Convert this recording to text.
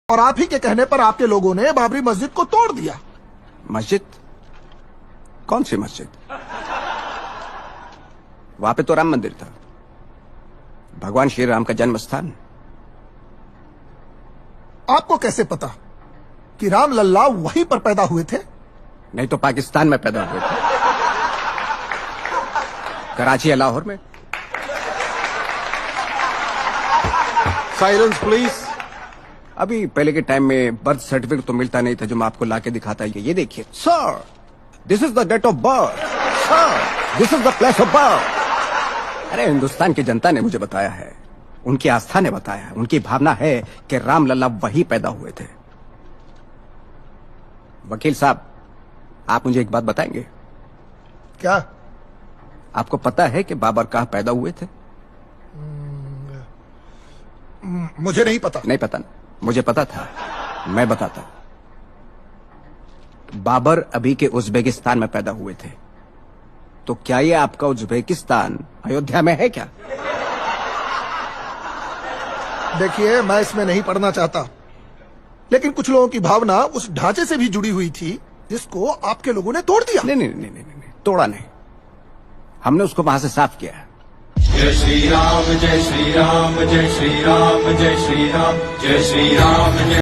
और आप ही के कहने पर आपके लोगों ने बाबरी मस्जिद को तोड़ दिया। मस्जिद? कौन सी मस्जिद? वहां पे तो राम मंदिर था, भगवान श्री राम का जन्म स्थान। आपको कैसे पता कि राम लल्ला वहीं पर पैदा हुए थे? नहीं तो पाकिस्तान में पैदा हुए थे, कराची या लाहौर में। Silence please. अभी पहले के टाइम में बर्थ सर्टिफिकेट तो मिलता नहीं था जो मैं आपको लाके दिखाता है। ये देखिए sir, this is the date of birth, sir this is the place of birth. अरे हिंदुस्तान की जनता ने मुझे बताया है, उनकी आस्था ने बताया है, उनकी भावना है कि राम लल्ला वहीं पैदा हुए थे। वकील साहब, आप मुझे एक बात बताएंगे? क्या? आपको पता है कि बाबर कहां पैदा हुए थे? मुझे नहीं पता। नहीं पता ना? मुझे पता था, मैं बताता। बाबर अभी के उज्बेकिस्तान में पैदा हुए थे। तो क्या ये आपका उज्बेकिस्तान अयोध्या में है क्या? देखिए, मैं इसमें नहीं पढ़ना चाहता, लेकिन कुछ लोगों की भावना उस ढांचे से भी जुड़ी हुई थी जिसको आपके लोगों ने तोड़ दिया। नहीं नहीं नहीं नहीं नहीं, तोड़ा नहीं, हमने उसको वहां से साफ किया। जय श्री राम जय श्री राम जय श्री राम जय श्री राम जय श्री राम जय